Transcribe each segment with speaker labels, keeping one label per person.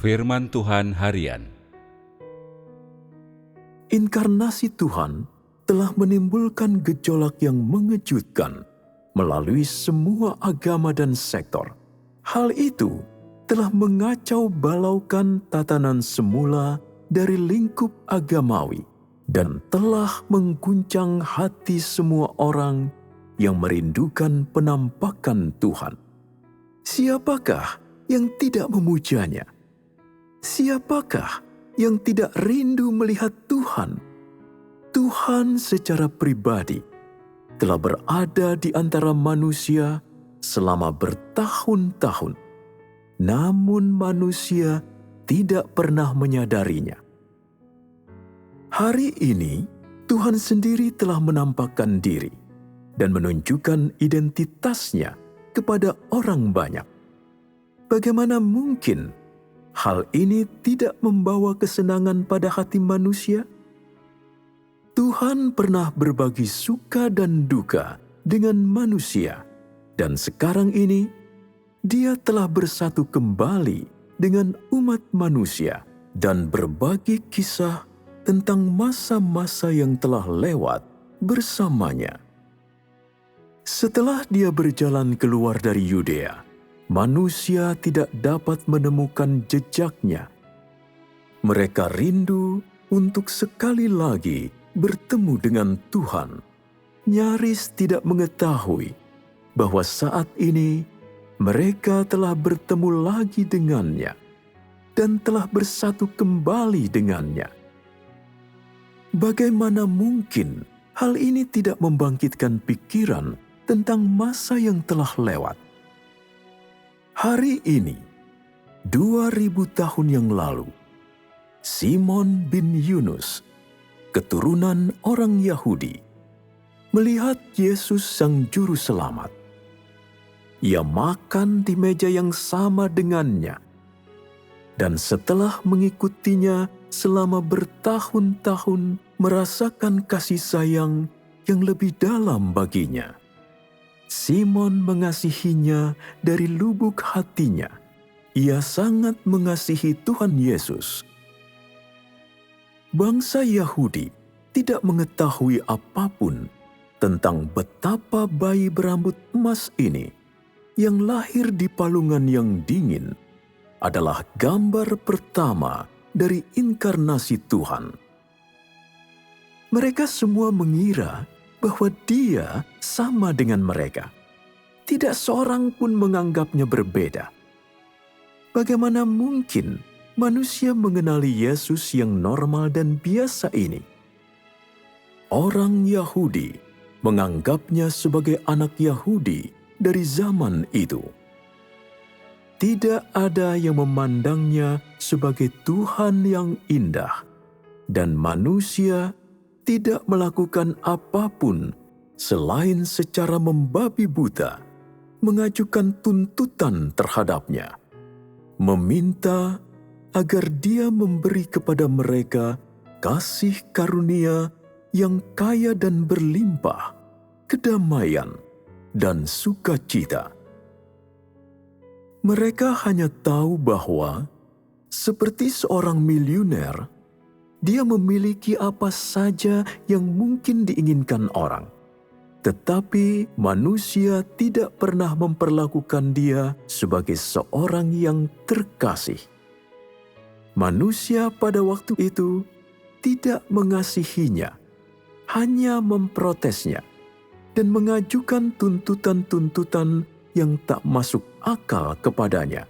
Speaker 1: Firman Tuhan Harian.
Speaker 2: Inkarnasi Tuhan telah menimbulkan gejolak yang mengejutkan melalui semua agama dan sektor. Hal itu telah mengacau balaukan tatanan semula dari lingkup agamawi dan telah mengguncang hati semua orang yang merindukan penampakan Tuhan. Siapakah yang tidak memujanya? Siapakah yang tidak rindu melihat Tuhan? Tuhan secara pribadi telah berada di antara manusia selama bertahun-tahun, namun manusia tidak pernah menyadarinya. Hari ini, Tuhan sendiri telah menampakkan diri dan menunjukkan identitasnya kepada orang banyak. Bagaimana mungkin hal ini tidak membawa kesenangan pada hati manusia? Tuhan pernah berbagi suka dan duka dengan manusia, dan sekarang ini Dia telah bersatu kembali dengan umat manusia dan berbagi kisah tentang masa-masa yang telah lewat bersamanya. Setelah Dia berjalan keluar dari Yudea, manusia tidak dapat menemukan jejaknya. Mereka rindu untuk sekali lagi bertemu dengan Tuhan, nyaris tidak mengetahui bahwa saat ini mereka telah bertemu lagi dengannya dan telah bersatu kembali dengannya. Bagaimana mungkin hal ini tidak membangkitkan pikiran tentang masa yang telah lewat? Hari ini, 2000 tahun yang lalu, Simon bin Yunus, keturunan orang Yahudi, melihat Yesus Sang Juru Selamat. Ia makan di meja yang sama dengannya, dan setelah mengikutinya selama bertahun-tahun merasakan kasih sayang yang lebih dalam baginya. Simon mengasihinya dari lubuk hatinya. Ia sangat mengasihi Tuhan Yesus. Bangsa Yahudi tidak mengetahui apapun tentang betapa bayi berambut emas ini yang lahir di palungan yang dingin adalah gambar pertama dari inkarnasi Tuhan. Mereka semua mengira bahwa Dia sama dengan mereka. Tidak seorang pun menganggapnya berbeda. Bagaimana mungkin manusia mengenali Yesus yang normal dan biasa ini? Orang Yahudi menganggapnya sebagai anak Yahudi dari zaman itu. Tidak ada yang memandangnya sebagai Tuhan yang indah, dan manusia tidak melakukan apapun selain secara membabi buta mengajukan tuntutan terhadapnya, meminta agar Dia memberi kepada mereka kasih karunia yang kaya dan berlimpah, kedamaian dan sukacita. Mereka hanya tahu bahwa, seperti seorang miliuner, Dia memiliki apa saja yang mungkin diinginkan orang. Tetapi manusia tidak pernah memperlakukan Dia sebagai seorang yang terkasih. Manusia pada waktu itu tidak mengasihinya, hanya memprotesnya dan mengajukan tuntutan-tuntutan yang tak masuk akal kepadanya.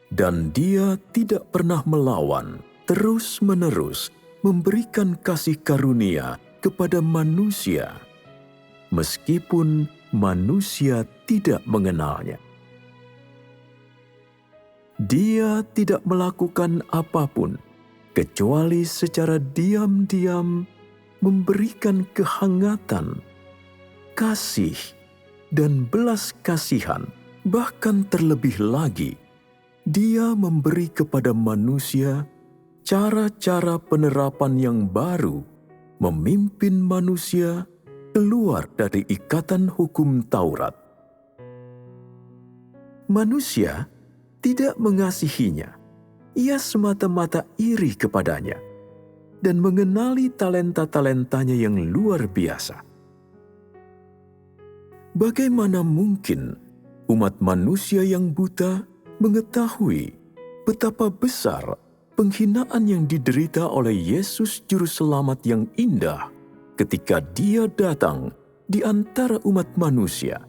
Speaker 2: Dan Dia tidak pernah melawan, terus-menerus memberikan kasih karunia kepada manusia, meskipun manusia tidak mengenalnya. Dia tidak melakukan apapun kecuali secara diam-diam memberikan kehangatan, kasih, dan belas kasihan. Bahkan terlebih lagi, Dia memberi kepada manusia cara-cara penerapan yang baru, memimpin manusia keluar dari ikatan hukum Taurat. Manusia tidak mengasihinya ia semata-mata iri kepadanya dan mengenali talenta-talentanya yang luar biasa. Bagaimana mungkin umat manusia yang buta mengetahui betapa besar penghinaan yang diderita oleh Yesus Juru Selamat yang indah ketika Dia datang di antara umat manusia?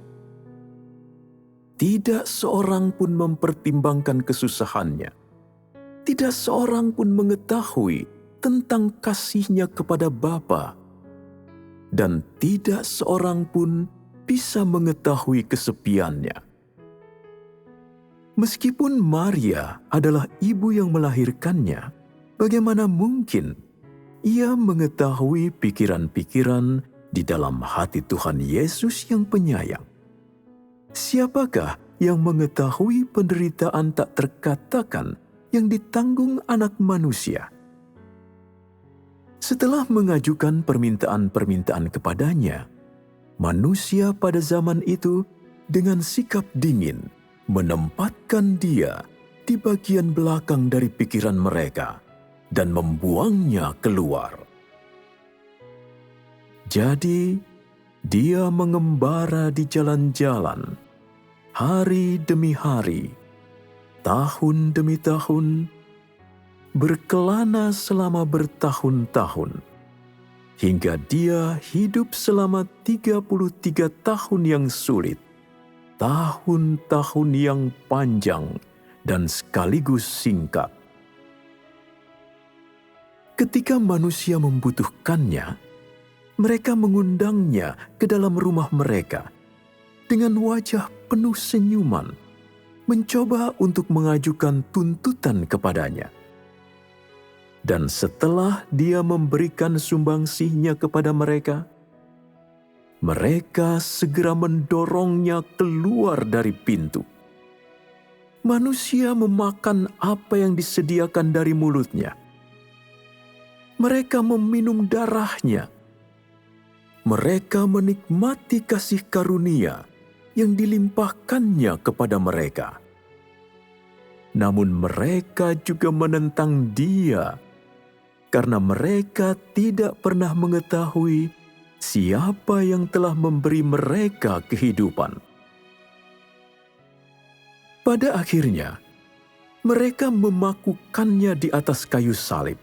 Speaker 2: Tidak seorang pun mempertimbangkan kesusahannya. Tidak seorang pun mengetahui tentang kasih-Nya kepada Bapa. Dan tidak seorang pun bisa mengetahui kesepiannya. Meskipun Maria adalah ibu yang melahirkannya, bagaimana mungkin ia mengetahui pikiran-pikiran di dalam hati Tuhan Yesus yang penyayang? Siapakah yang mengetahui penderitaan tak terkatakan yang ditanggung Anak Manusia? Setelah mengajukan permintaan-permintaan kepadanya, manusia pada zaman itu dengan sikap dingin menempatkan Dia di bagian belakang dari pikiran mereka dan membuangnya keluar. Jadi, Dia mengembara di jalan-jalan, hari demi hari, tahun demi tahun, berkelana selama bertahun-tahun, hingga Dia hidup selama 33 tahun yang sulit, tahun-tahun yang panjang dan sekaligus singkat. Ketika manusia membutuhkannya, mereka mengundangnya ke dalam rumah mereka dengan wajah penuh senyuman, mencoba untuk mengajukan tuntutan kepadanya. Dan setelah Dia memberikan sumbangsihnya kepada mereka, mereka segera mendorongnya keluar dari pintu. Manusia memakan apa yang disediakan dari mulutnya. Mereka meminum darahnya. Mereka menikmati kasih karunia yang dilimpahkannya kepada mereka. Namun mereka juga menentang Dia, karena mereka tidak pernah mengetahui siapa yang telah memberi mereka kehidupan. Pada akhirnya, mereka memakukannya di atas kayu salib.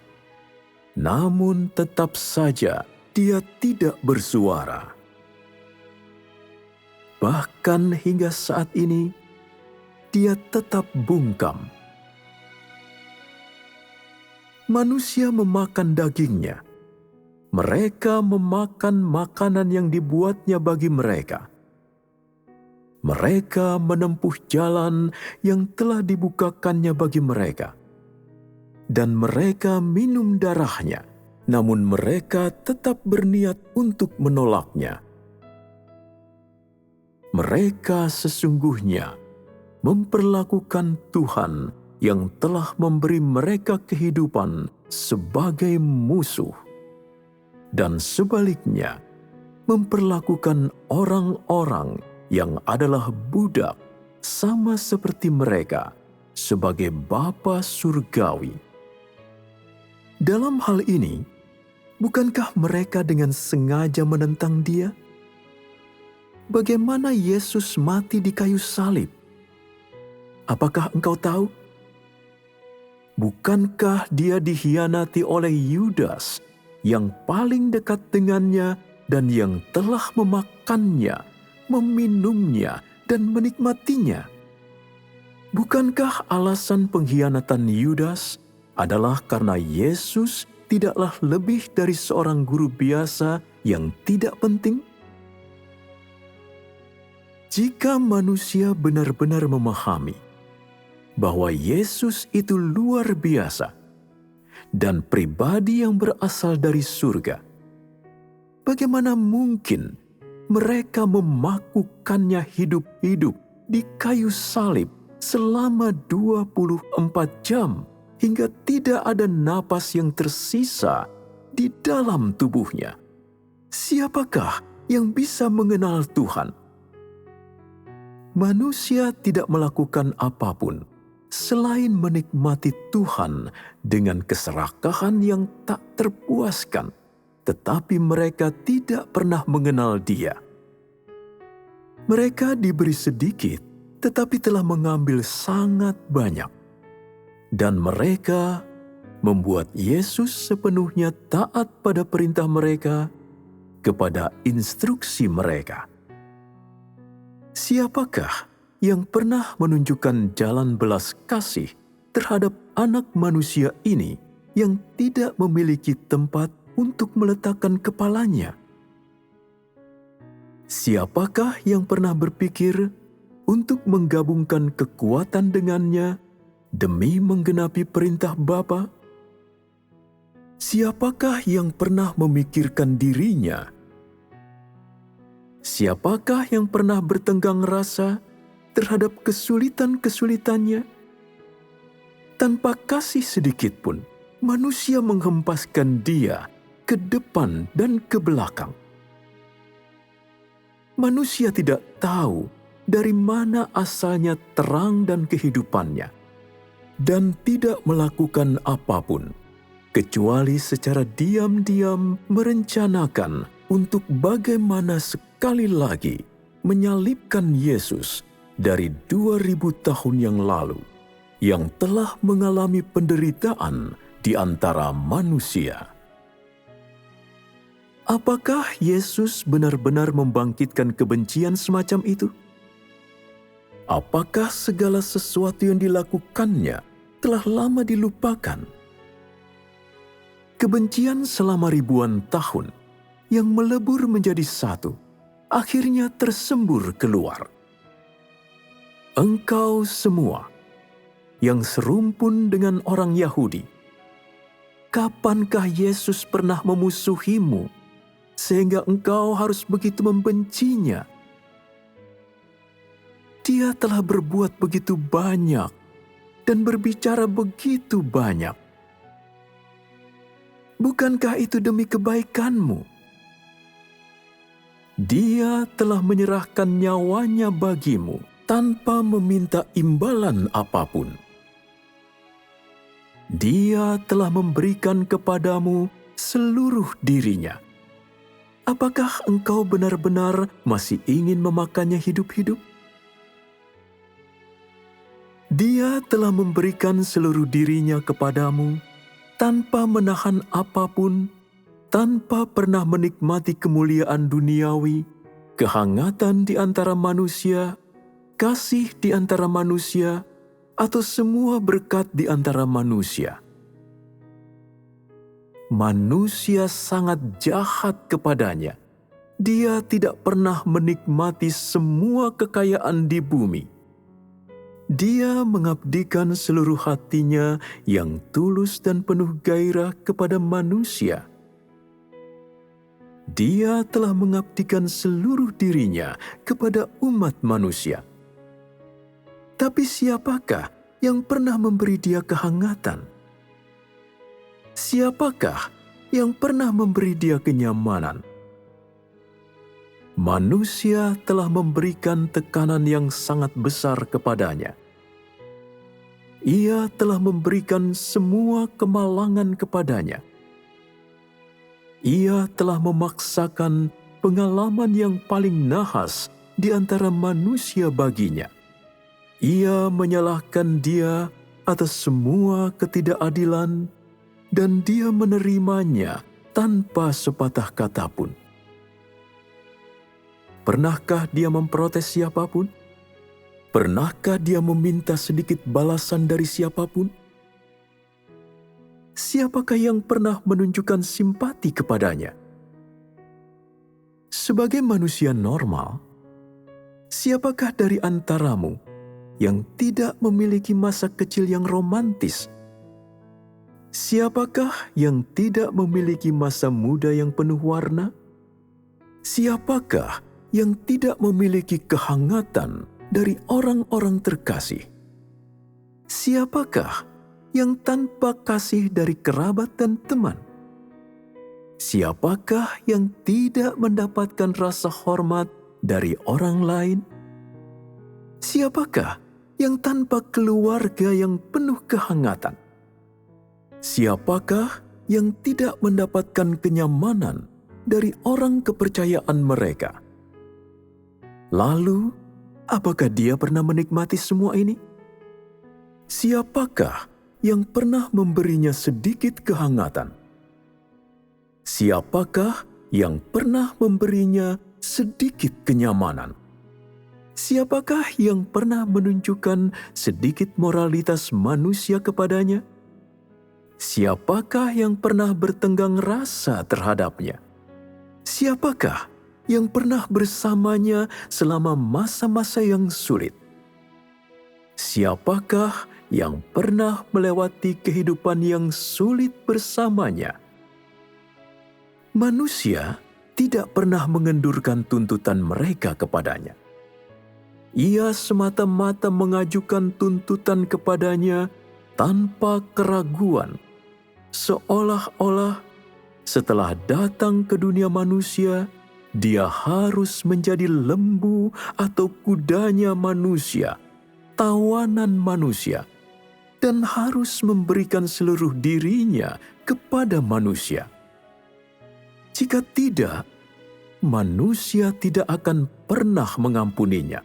Speaker 2: Namun tetap saja Dia tidak bersuara. Bahkan hingga saat ini, Dia tetap bungkam. Manusia memakan dagingnya. Mereka memakan makanan yang dibuatnya bagi mereka. Mereka menempuh jalan yang telah dibukakannya bagi mereka. Dan mereka minum darahnya, namun mereka tetap berniat untuk menolaknya. Mereka sesungguhnya memperlakukan Tuhan yang telah memberi mereka kehidupan sebagai musuh, dan sebaliknya memperlakukan orang-orang yang adalah budak sama seperti mereka sebagai Bapa surgawi. Dalam hal ini, bukankah mereka dengan sengaja menentang Dia? Bagaimana Yesus mati di kayu salib? Apakah engkau tahu? Bukankah Dia dikhianati oleh Yudas yang paling dekat dengannya dan yang telah memakannya, meminumnya, dan menikmatinya? Bukankah alasan pengkhianatan Yudas adalah karena Yesus tidaklah lebih dari seorang guru biasa yang tidak penting? Jika manusia benar-benar memahami bahwa Yesus itu luar biasa dan pribadi yang berasal dari surga, bagaimana mungkin mereka memakukannya hidup-hidup di kayu salib selama 24 jam hingga tidak ada napas yang tersisa di dalam tubuhnya? Siapakah yang bisa mengenal Tuhan? Manusia tidak melakukan apapun selain menikmati Tuhan dengan keserakahan yang tak terpuaskan, tetapi mereka tidak pernah mengenal Dia. Mereka diberi sedikit, tetapi telah mengambil sangat banyak. Dan mereka membuat Yesus sepenuhnya taat pada perintah mereka, kepada instruksi mereka. Siapakah yang pernah menunjukkan jalan belas kasih terhadap anak manusia ini yang tidak memiliki tempat untuk meletakkan kepalanya? Siapakah yang pernah berpikir untuk menggabungkan kekuatan dengannya demi menggenapi perintah Bapa? Siapakah yang pernah memikirkan dirinya? Siapakah yang pernah bertenggang rasa terhadap kesulitan-kesulitannya? Tanpa kasih sedikit pun, manusia menghempaskan Dia ke depan dan ke belakang. Manusia tidak tahu dari mana asalnya terang dan kehidupannya, dan tidak melakukan apapun, kecuali secara diam-diam merencanakan untuk bagaimana sekali lagi menyalibkan Yesus dari 2000 tahun yang lalu, yang telah mengalami penderitaan di antara manusia. Apakah Yesus benar-benar membangkitkan kebencian semacam itu? Apakah segala sesuatu yang dilakukannya telah lama dilupakan? Kebencian selama ribuan tahun yang melebur menjadi satu, akhirnya tersembur keluar. Engkau semua yang serumpun dengan orang Yahudi, kapankah Yesus pernah memusuhimu sehingga engkau harus begitu membencinya? Dia telah berbuat begitu banyak dan berbicara begitu banyak. Bukankah itu demi kebaikanmu? Dia telah menyerahkan nyawanya bagimu tanpa meminta imbalan apapun. Dia telah memberikan kepadamu seluruh dirinya. Apakah engkau benar-benar masih ingin memakannya hidup-hidup? Dia telah memberikan seluruh dirinya kepadamu tanpa menahan apapun, tanpa pernah menikmati kemuliaan duniawi, kehangatan di antara manusia, kasih di antara manusia, atau semua berkat di antara manusia. Manusia sangat jahat kepadanya. Dia tidak pernah menikmati semua kekayaan di bumi. Dia mengabdikan seluruh hatinya yang tulus dan penuh gairah kepada manusia. Dia telah mengabdikan seluruh dirinya kepada umat manusia. Tapi siapakah yang pernah memberi dia kehangatan? Siapakah yang pernah memberi dia kenyamanan? Manusia telah memberikan tekanan yang sangat besar kepadanya. Ia telah memberikan semua kemalangan kepadanya. Ia telah memaksakan pengalaman yang paling nahas di antara manusia baginya. Ia menyalahkan dia atas semua ketidakadilan, dan dia menerimanya tanpa sepatah kata pun. Pernahkah dia memprotes siapapun? Pernahkah dia meminta sedikit balasan dari siapapun? Siapakah yang pernah menunjukkan simpati kepadanya? Sebagai manusia normal, siapakah dari antaramu yang tidak memiliki masa kecil yang romantis? Siapakah yang tidak memiliki masa muda yang penuh warna? Siapakah yang tidak memiliki kehangatan dari orang-orang terkasih? Siapakah yang tanpa kasih dari kerabat dan teman? Siapakah yang tidak mendapatkan rasa hormat dari orang lain? Siapakah yang tanpa keluarga yang penuh kehangatan? Siapakah yang tidak mendapatkan kenyamanan dari orang kepercayaan mereka? Lalu, apakah dia pernah menikmati semua ini? Siapakah yang pernah memberinya sedikit kehangatan? Siapakah yang pernah memberinya sedikit kenyamanan? Siapakah yang pernah menunjukkan sedikit moralitas manusia kepadanya? Siapakah yang pernah bertenggang rasa terhadapnya? Siapakah yang pernah bersamanya selama masa-masa yang sulit? Siapakah yang pernah melewati kehidupan yang sulit bersamanya? Manusia tidak pernah mengendurkan tuntutan mereka kepadanya. Ia semata-mata mengajukan tuntutan kepadanya tanpa keraguan, seolah-olah setelah datang ke dunia manusia, dia harus menjadi lembu atau kudanya manusia, tawanan manusia, dan harus memberikan seluruh dirinya kepada manusia. Jika tidak, manusia tidak akan pernah mengampuninya,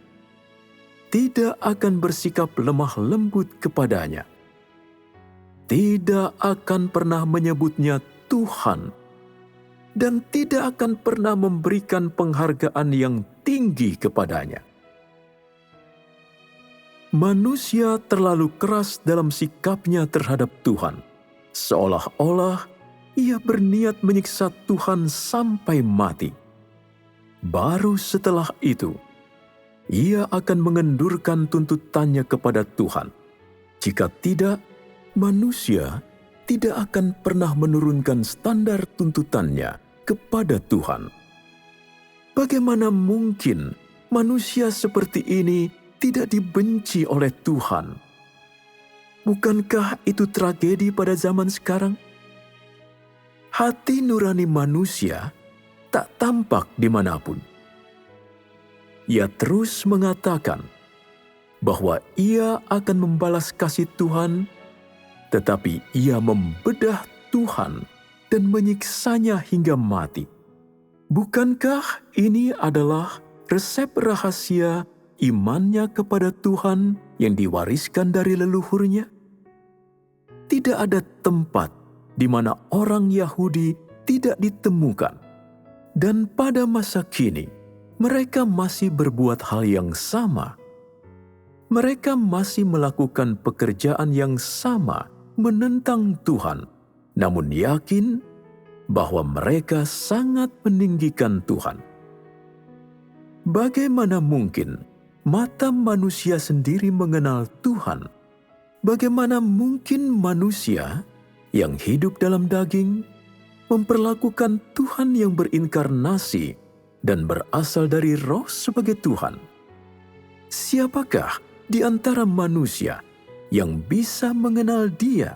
Speaker 2: tidak akan bersikap lemah lembut kepadanya, tidak akan pernah menyebutnya Tuhan, dan tidak akan pernah memberikan penghargaan yang tinggi kepadanya. Manusia terlalu keras dalam sikapnya terhadap Tuhan, seolah-olah ia berniat menyiksa Tuhan sampai mati. Baru setelah itu, ia akan mengendurkan tuntutannya kepada Tuhan. Jika tidak, manusia tidak akan pernah menurunkan standar tuntutannya kepada Tuhan. Bagaimana mungkin manusia seperti ini tidak dibenci oleh Tuhan? Bukankah itu tragedi pada zaman sekarang? Hati nurani manusia tak tampak dimanapun. Ia terus mengatakan bahwa ia akan membalas kasih Tuhan, tetapi ia membedah Tuhan dan menyiksanya hingga mati. Bukankah ini adalah resep rahasia imannya kepada Tuhan yang diwariskan dari leluhurnya? Tidak ada tempat di mana orang Yahudi tidak ditemukan, dan pada masa kini mereka masih berbuat hal yang sama. Mereka masih melakukan pekerjaan yang sama, menentang Tuhan, namun yakin bahwa mereka sangat meninggikan Tuhan. Bagaimana mungkin mata manusia sendiri mengenal Tuhan? Bagaimana mungkin manusia yang hidup dalam daging memperlakukan Tuhan yang berinkarnasi dan berasal dari Roh sebagai Tuhan? Siapakah di antara manusia yang bisa mengenal Dia?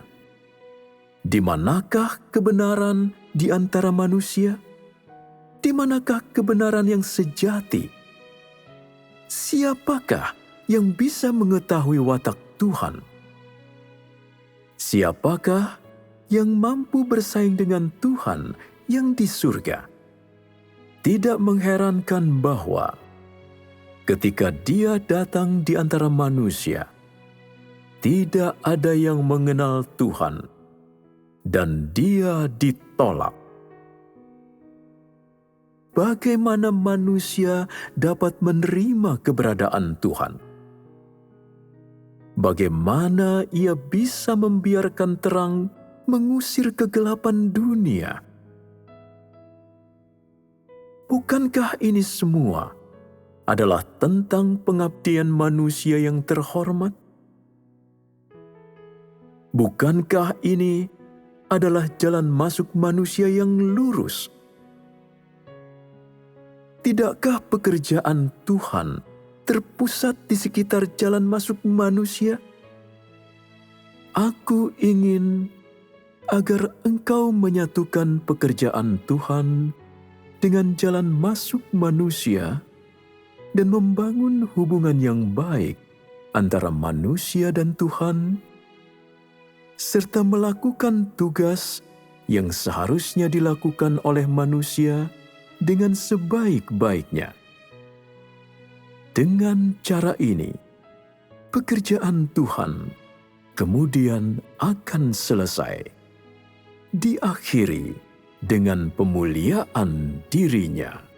Speaker 2: Di manakah kebenaran di antara manusia? Di manakah kebenaran yang sejati? Siapakah yang bisa mengetahui watak Tuhan? Siapakah yang mampu bersaing dengan Tuhan yang di surga? Tidak mengherankan bahwa ketika Dia datang di antara manusia, tidak ada yang mengenal Tuhan, dan Dia ditolak. Bagaimana manusia dapat menerima keberadaan Tuhan? Bagaimana ia bisa membiarkan terang mengusir kegelapan dunia? Bukankah ini semua adalah tentang pengabdian manusia yang terhormat? Bukankah ini adalah jalan masuk manusia yang lurus? Tidakkah pekerjaan Tuhan terpusat di sekitar jalan masuk manusia? Aku ingin agar engkau menyatukan pekerjaan Tuhan dengan jalan masuk manusia dan membangun hubungan yang baik antara manusia dan Tuhan, serta melakukan tugas yang seharusnya dilakukan oleh manusia dengan sebaik-baiknya. Dengan cara ini, pekerjaan Tuhan kemudian akan selesai, diakhiri dengan pemuliaan dirinya.